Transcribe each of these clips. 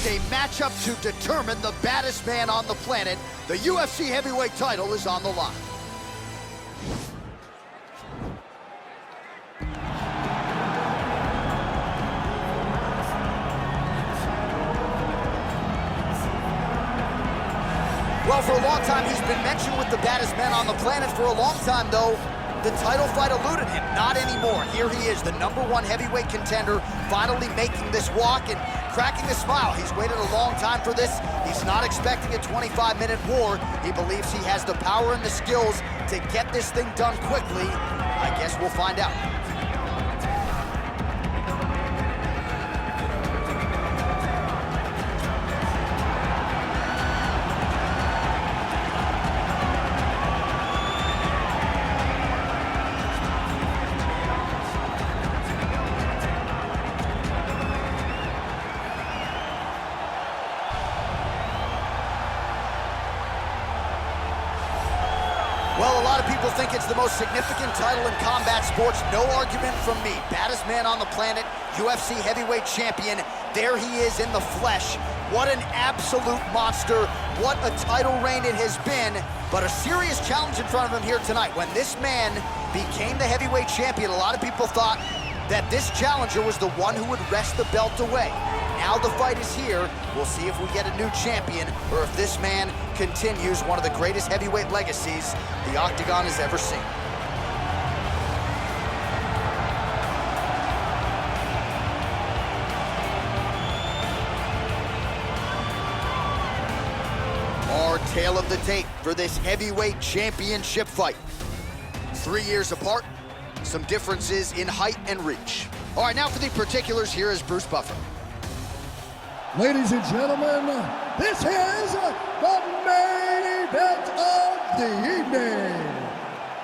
a matchup to determine the baddest man on the planet. The UFC heavyweight title is on the line. Well, for a long time, he's been mentioned with the baddest men on the planet. For a long time, though, the title fight eluded him. Not anymore. Here he is, the #1 heavyweight contender, finally making this walk and cracking a smile. He's waited a long time for this. He's not expecting a 25-minute war. He believes he has the power and the skills to get this thing done quickly. I guess we'll find out. Well, a lot of people think it's the most significant title in combat sports. No argument from me. Baddest man on the planet, UFC heavyweight champion. There he is in the flesh. What an absolute monster. What a title reign it has been. But a serious challenge in front of him here tonight. When this man became the heavyweight champion, a lot of people thought that this challenger was the one who would wrest the belt away. Now the fight is here. We'll see if we get a new champion or if this man continues one of the greatest heavyweight legacies the Octagon has ever seen. Our tale of the tape for this heavyweight championship fight. 3 years apart, some differences in height and reach. All right, now for the particulars, here is Bruce Buffer. Ladies and gentlemen, this is the main event of the evening.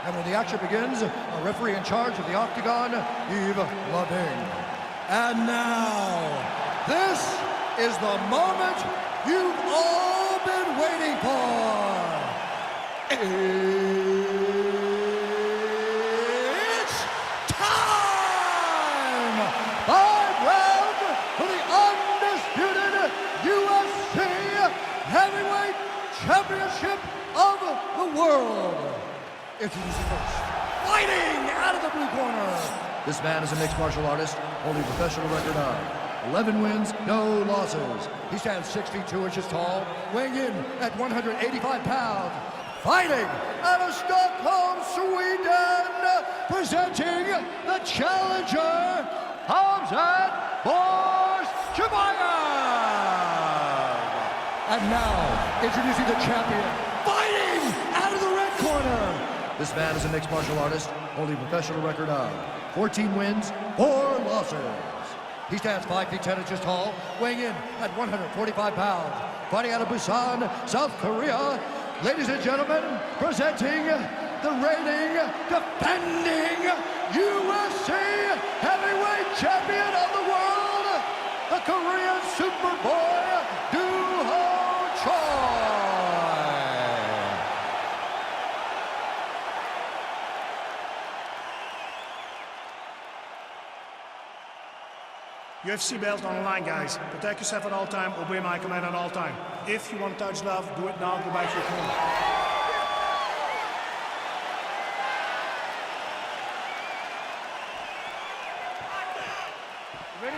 And when the action begins, a referee in charge of the Octagon, Yves Lavigne. And now, this is the moment you've all been waiting for. It's time! 5 rounds for the undisputed UFC Heavyweight Championship of the world. Introducing first, fighting out of the blue corner. This man is a mixed martial artist, holding a professional record of 11 wins, no losses. He stands 6 feet 2 inches tall, weighing in at 185 pounds. Fighting out of Stockholm, Sweden, presenting the challenger, Hamzat Chimayev. And now, introducing the champion, fighting out of the red corner. This man is a mixed martial artist, holding a professional record of 14 wins, 4 losses. He stands 5 feet 10 inches tall, weighing in at 145 pounds. Fighting out of Busan, South Korea, ladies and gentlemen, presenting the reigning, defending UFC heavyweight champion of the world, the Korean Superboy, Doo-Ho Choi. UFC belt on the line, guys. Protect yourself at all time, obey my command at all time. If you want to touch love, do it now, go back to your corner. Ready?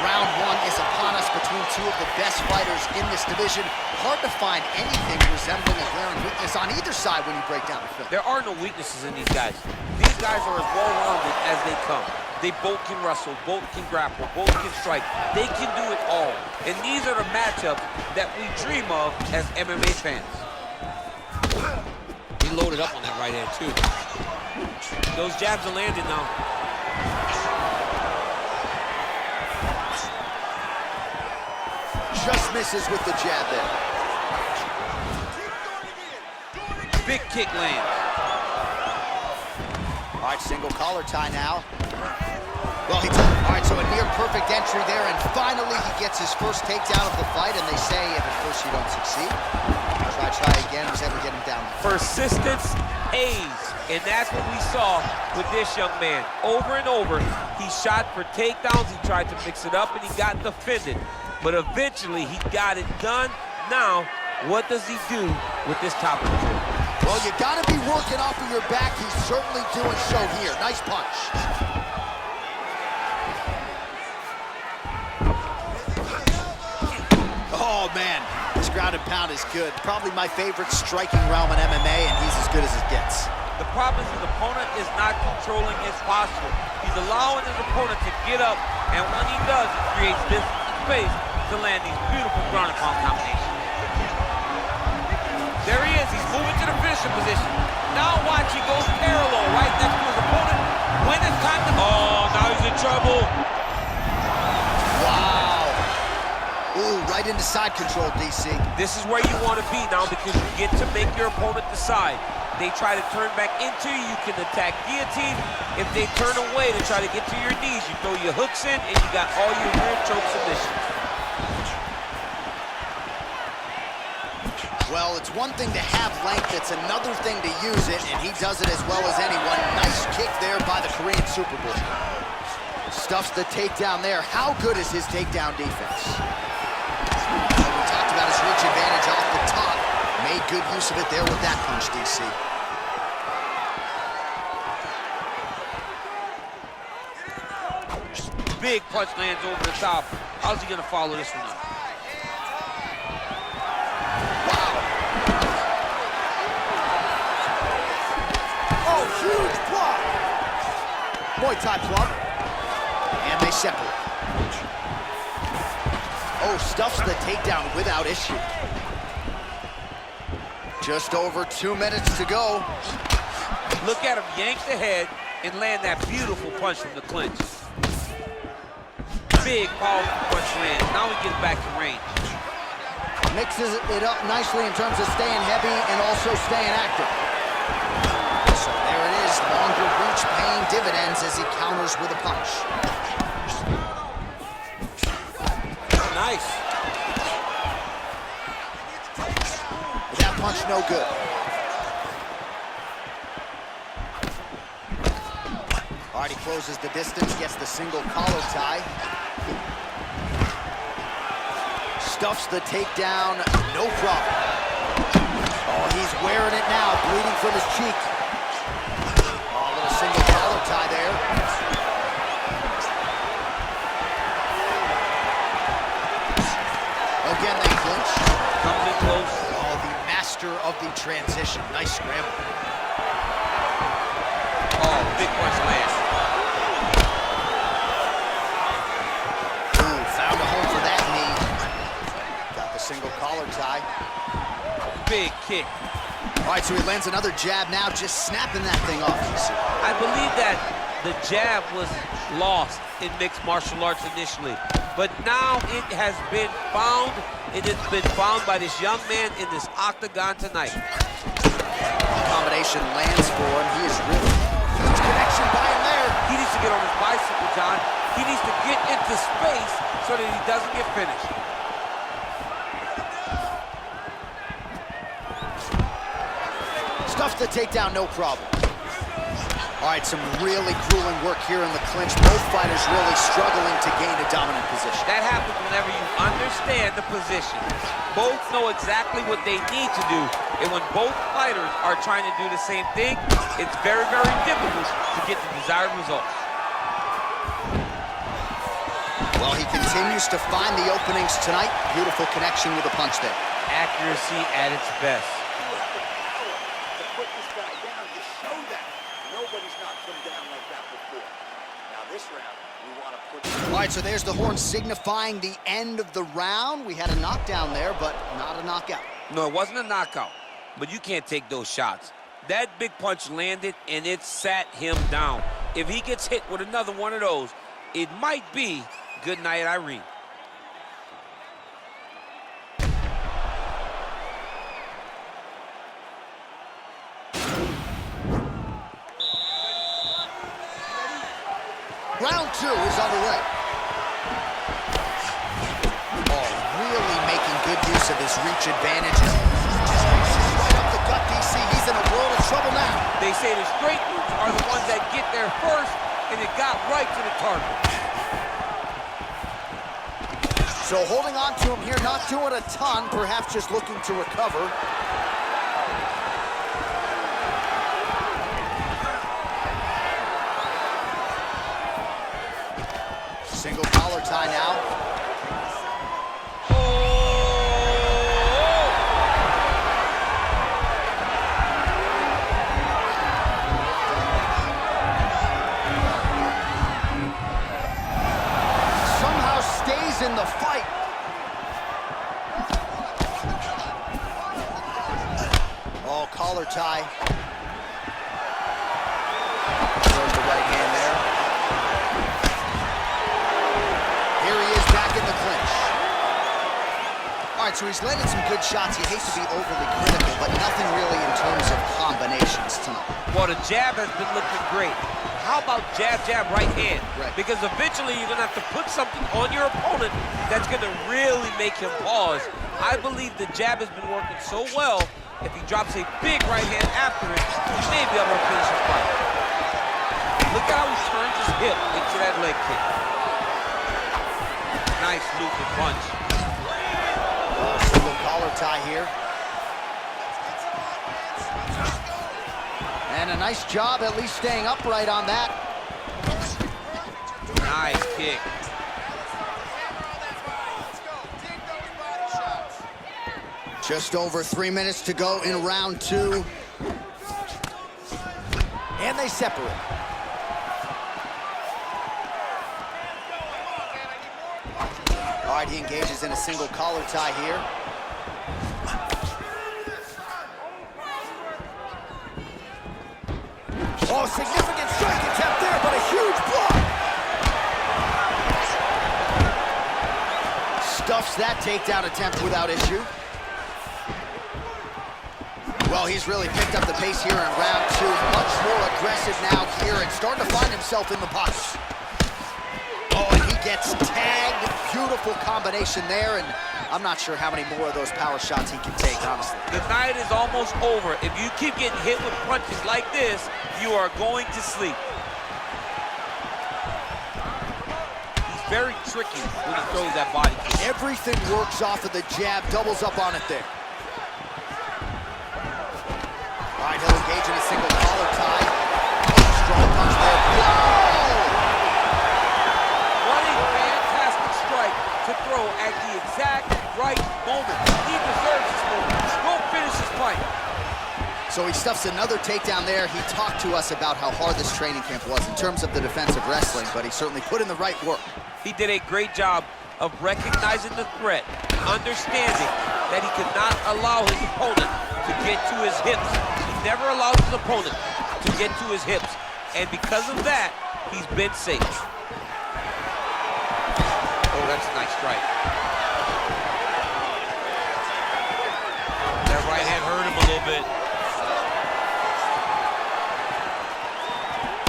Round 1 is upon us between 2 of the best fighters in this division. Hard to find anything resembling a glaring weakness on either side when you break down the film. There are no weaknesses in these guys. These guys are as well-rounded as they come. They both can wrestle, both can grapple, both can strike. They can do it all. And these are the matchups that we dream of as MMA fans. He loaded up on that right hand, too. Those jabs are landing now. Just misses with the jab there. Big kick lands. All right, single collar tie now. Well, all right, so a near perfect entry there, and finally he gets his first takedown of the fight, and they say if at first you don't succeed, try Scratch high again. He's able to get him down. Persistence pays, and that's what we saw with this young man. Over and over, he shot for takedowns. He tried to mix it up, and he got defended. But eventually, he got it done. Now, what does he do with this top control? Well, you got to be working off of your back. He's certainly doing so here. Nice punch. Oh, man. This ground and pound is good. Probably my favorite striking realm in MMA, and he's as good as it gets. The problem is his opponent is not controlling his posture. He's allowing his opponent to get up, and when he does, he creates this space to land these beautiful ground and pound combinations. There he is. He's moving to the finishing position. Now watch, he goes parallel right next to his opponent. When it's time to... Oh, now he's in trouble. Wow. Ooh, right into side control, DC. This is where you want to be now because you get to make your opponent decide. They try to turn back into you, you can attack guillotine. If they turn away to try to get to your knees, you throw your hooks in and you got all your rear choke submissions. Well, it's one thing to have length, it's another thing to use it, and he does it as well as anyone. Nice kick there by the Korean Superboy. Stuffs the takedown there. How good is his takedown defense? We talked about his reach advantage off the top. Made good use of it there with that punch, DC. Big punch lands over the top. How's he gonna follow this one up? Huge block. Muay Thai plug. And they separate. Oh, stuffs the takedown without issue. Just over 2 minutes to go. Look at him yank the head and land that beautiful punch from the clinch. Big, powerful punch lands. Now he gets back to range. Mixes it up nicely in terms of staying heavy and also staying active. So there it is, longer reach paying dividends as he counters with a punch. Nice. That punch no good. All right, he closes the distance, gets the single collar tie. Stuffs the takedown, no problem. Oh, he's wearing it now, bleeding from his cheek. Oh, a little single collar tie there. Again, they clinch. Comes in close. Oh, the master of the transition. Nice scramble. Oh, big punch lands. Ooh, found a home for that knee. Got the single collar tie. Big kick. All right, so he lands another jab now, just snapping that thing off. I believe that the jab was lost in mixed martial arts initially, but now it has been found. It has been found by this young man in this octagon tonight. Combination lands for him. He is really huge connection by him there. He needs to get on his bicycle, John. He needs to get into space so that he doesn't get finished. Stuffs the takedown, no problem. All right, some really grueling work here in the clinch. Both fighters really struggling to gain a dominant position. That happens whenever you understand the position. Both know exactly what they need to do, and when both fighters are trying to do the same thing, it's very, very difficult to get the desired results. Well, he continues to find the openings tonight. Beautiful connection with a punch there. Accuracy at its best. All right, so there's the horn signifying the end of the round. We had a knockdown there, but not a knockout. No, it wasn't a knockout, but you can't take those shots. That big punch landed, and it sat him down. If he gets hit with another one of those, it might be good night, Irene. Round two is underway. Oh, really making good use of his reach advantage. Just Gracie, he's in a world of trouble now. They say the straight moves are the ones that get there first, and it got right to the target. So holding on to him here, not doing a ton, perhaps just looking to recover. Single collar tie now. Somehow stays in the fight. Oh, collar tie. Throws the right hand there. Here he is back in the clinch. All right, so he's landed some good shots. He hates to be overly critical, but nothing really in terms of combinations tonight. Well, the jab has been looking great. How about jab, jab, right hand? Right. Because eventually you're going to have to put something on your opponent that's going to really make him pause. I believe the jab has been working so well, if he drops a big right hand after it, he may be able to finish his fight. Look at how he turns his hip into that leg kick. Nice looping punch. Single collar tie here. And a nice job at least staying upright on that. Nice kick. Just over 3 minutes to go in round 2. And they separate. All right, he engages in a single collar tie here. Oh, significant strike attempt there, but a huge block. Stuffs that takedown attempt without issue. Well, he's really picked up the pace here in round 2. Much more aggressive now here and starting to find himself in the pocket. Oh, and he gets tagged. Beautiful combination there, and I'm not sure how many more of those power shots he can take, honestly. The night is almost over. If you keep getting hit with punches like this, you are going to sleep. He's very tricky when he throws that body kick. Everything works off of the jab, doubles up on it there. All right, he'll engage in a single collar tie. Strong punch there. What a fantastic strike to throw at the exact right moment. He deserves this moment. Go finish his fight. So he stuffs another takedown there. He talked to us about how hard this training camp was in terms of the defensive wrestling, but he certainly put in the right work. He did a great job of recognizing the threat, understanding that he could not allow his opponent to get to his hips. He never allows his opponent to get to his hips, and because of that, he's been safe. Oh, that's a nice strike. That right hand hurt him a little bit.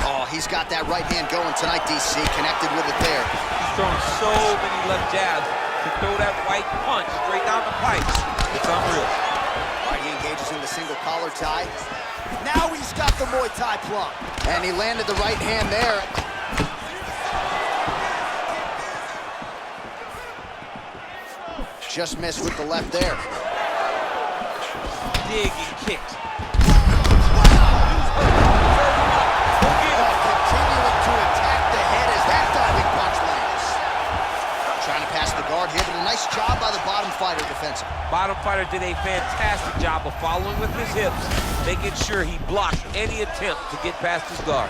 Oh, he's got that right hand going tonight, DC. Connected with it there. He's throwing so many left jabs to throw that right punch straight down the pipe. It's unreal. All right, he engages in the single collar tie. Now he's got the Muay Thai plum. And he landed the right hand there. Just missed with the left there. Dig and kicked. Continuing to attack the head as that diving punch lands. Trying to pass the guard here, but a nice job by the bottom fighter defensively. Bottom fighter did a fantastic job of following with his hips, making sure he blocked any attempt to get past his guard.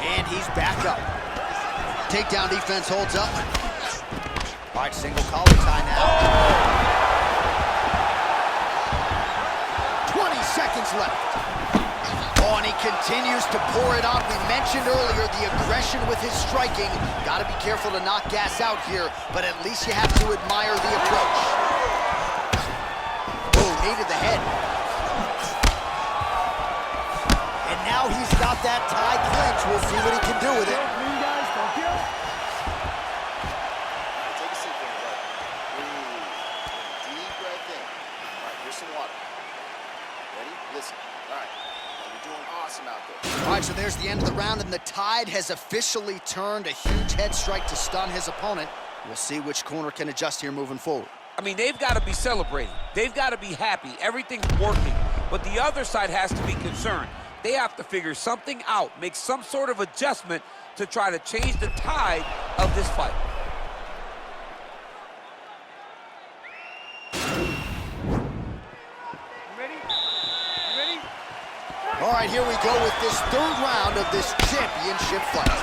And he's back up. Takedown defense holds up. All right, single collar tie now. Oh! 20 seconds left. Oh, and he continues to pour it on. We mentioned earlier the aggression with his striking. Got to be careful to not gas out here, but at least you have to admire the approach. Oh, knee to the head. And now he's got that tie clinch. We'll see what he can do with it. Take a seat there, bud. Breathe. Deep breath in. All right, here's some water. Awesome. All right. You're doing awesome out there. All right, so there's the end of the round, and the tide has officially turned. A huge head strike to stun his opponent. We'll see which corner can adjust here moving forward. I mean, they've got to be celebrating. They've got to be happy. Everything's working. But the other side has to be concerned. They have to figure something out, make some sort of adjustment to try to change the tide of this fight. All right, here we go with this third round of this championship fight.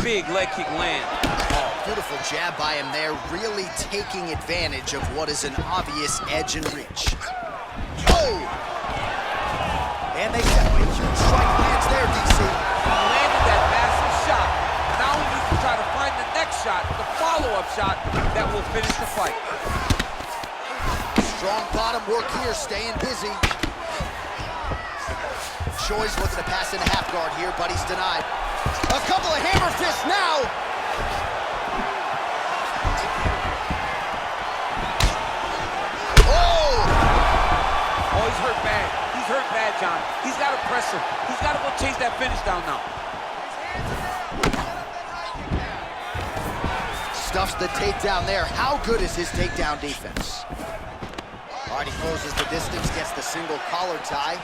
Big leg kick land. Oh, beautiful jab by him there, really taking advantage of what is an obvious edge and reach. Oh! And they separate. Huge strike lands there, DC. He landed that massive shot. Now he needs to try to find the next shot, the follow-up shot that will finish the fight. Strong bottom work here, staying busy. Choi's looking to pass in a half guard here, but he's denied. A couple of hammer fists now. Oh! Oh, he's hurt bad. He's hurt bad, John. He's got to press him. He's got to go chase that finish down now. Stuffs the takedown there. How good is his takedown defense? All right, he closes the distance, gets the single collar tie.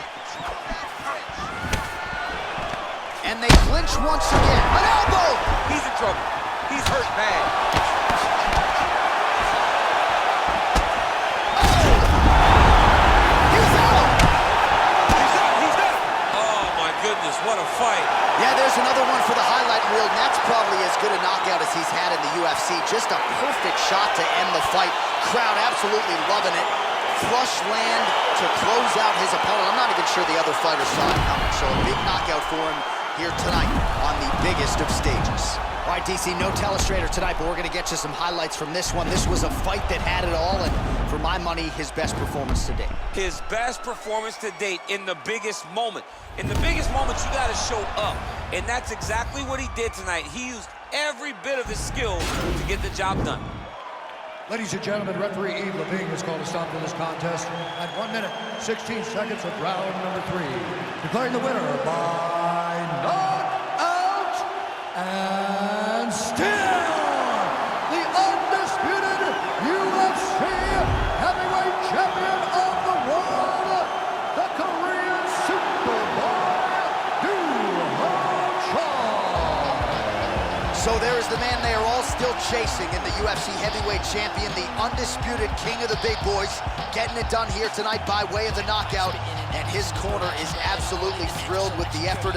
And they clinch once again. An elbow! He's in trouble. He's hurt bad. Oh! He's out! He's out. Oh, my goodness, what a fight. Yeah, there's another one for the highlight reel, and that's probably as good a knockout as he's had in the UFC. Just a perfect shot to end the fight. Crowd absolutely loving it. Flush land to close out his opponent. I'm not even sure the other fighter saw it coming, so a big knockout for him here tonight on the biggest of stages. All right, DC, no telestrator tonight, but we're going to get you some highlights from this one. This was a fight that had it all, and for my money, his best performance to date. His best performance to date in the biggest moment. In the biggest moments, you got to show up, and that's exactly what he did tonight. He used every bit of his skill to get the job done. Ladies and gentlemen, referee Yves Levine has called a stop to this contest at 1 minute, 16 seconds of round number 3. Declaring the winner by knockout and still the undisputed UFC heavyweight champion of the world, the Korean Superboy, So there is the man they are all still chasing in the UFC heavyweight champion, the undisputed king of the big boys, getting it done here tonight by way of the knockout, and his corner is absolutely thrilled with the effort